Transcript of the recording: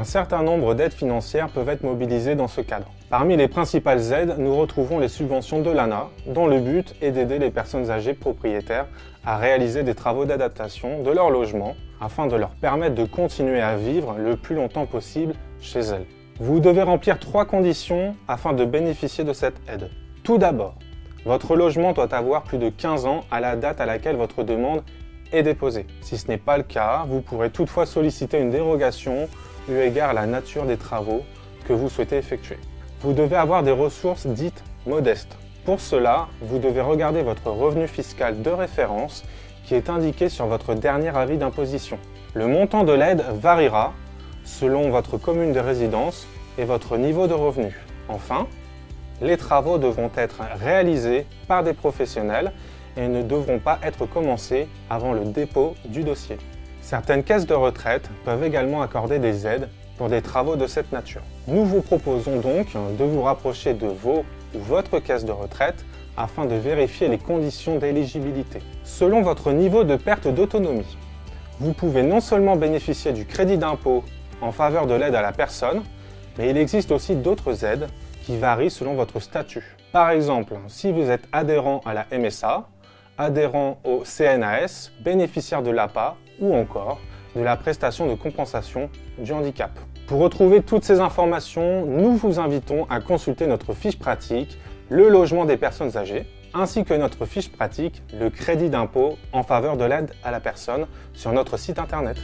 Un certain nombre d'aides financières peuvent être mobilisées dans ce cadre. Parmi les principales aides, nous retrouvons les subventions de l'ANA, dont le but est d'aider les personnes âgées propriétaires à réaliser des travaux d'adaptation de leur logement afin de leur permettre de continuer à vivre le plus longtemps possible chez elles. Vous devez remplir 3 conditions afin de bénéficier de cette aide. Tout d'abord, votre logement doit avoir plus de 15 ans à la date à laquelle votre demande est déposée. Si ce n'est pas le cas, vous pourrez toutefois solliciter une dérogation eu égard à la nature des travaux que vous souhaitez effectuer. Vous devez avoir des ressources dites modestes. Pour cela, vous devez regarder votre revenu fiscal de référence qui est indiqué sur votre dernier avis d'imposition. Le montant de l'aide variera selon votre commune de résidence et votre niveau de revenu. Enfin, les travaux devront être réalisés par des professionnels et ne devront pas être commencés avant le dépôt du dossier. Certaines caisses de retraite peuvent également accorder des aides pour des travaux de cette nature. Nous vous proposons donc de vous rapprocher de vos ou votre caisse de retraite afin de vérifier les conditions d'éligibilité. Selon votre niveau de perte d'autonomie, vous pouvez non seulement bénéficier du crédit d'impôt en faveur de l'aide à la personne, mais il existe aussi d'autres aides qui varient selon votre statut. Par exemple, si vous êtes adhérent à la MSA, adhérent au CNAS, bénéficiaire de l'APA ou encore de la prestation de compensation du handicap. Pour retrouver toutes ces informations, nous vous invitons à consulter notre fiche pratique, le logement des personnes âgées, ainsi que notre fiche pratique, le crédit d'impôt en faveur de l'aide à la personne sur notre site internet.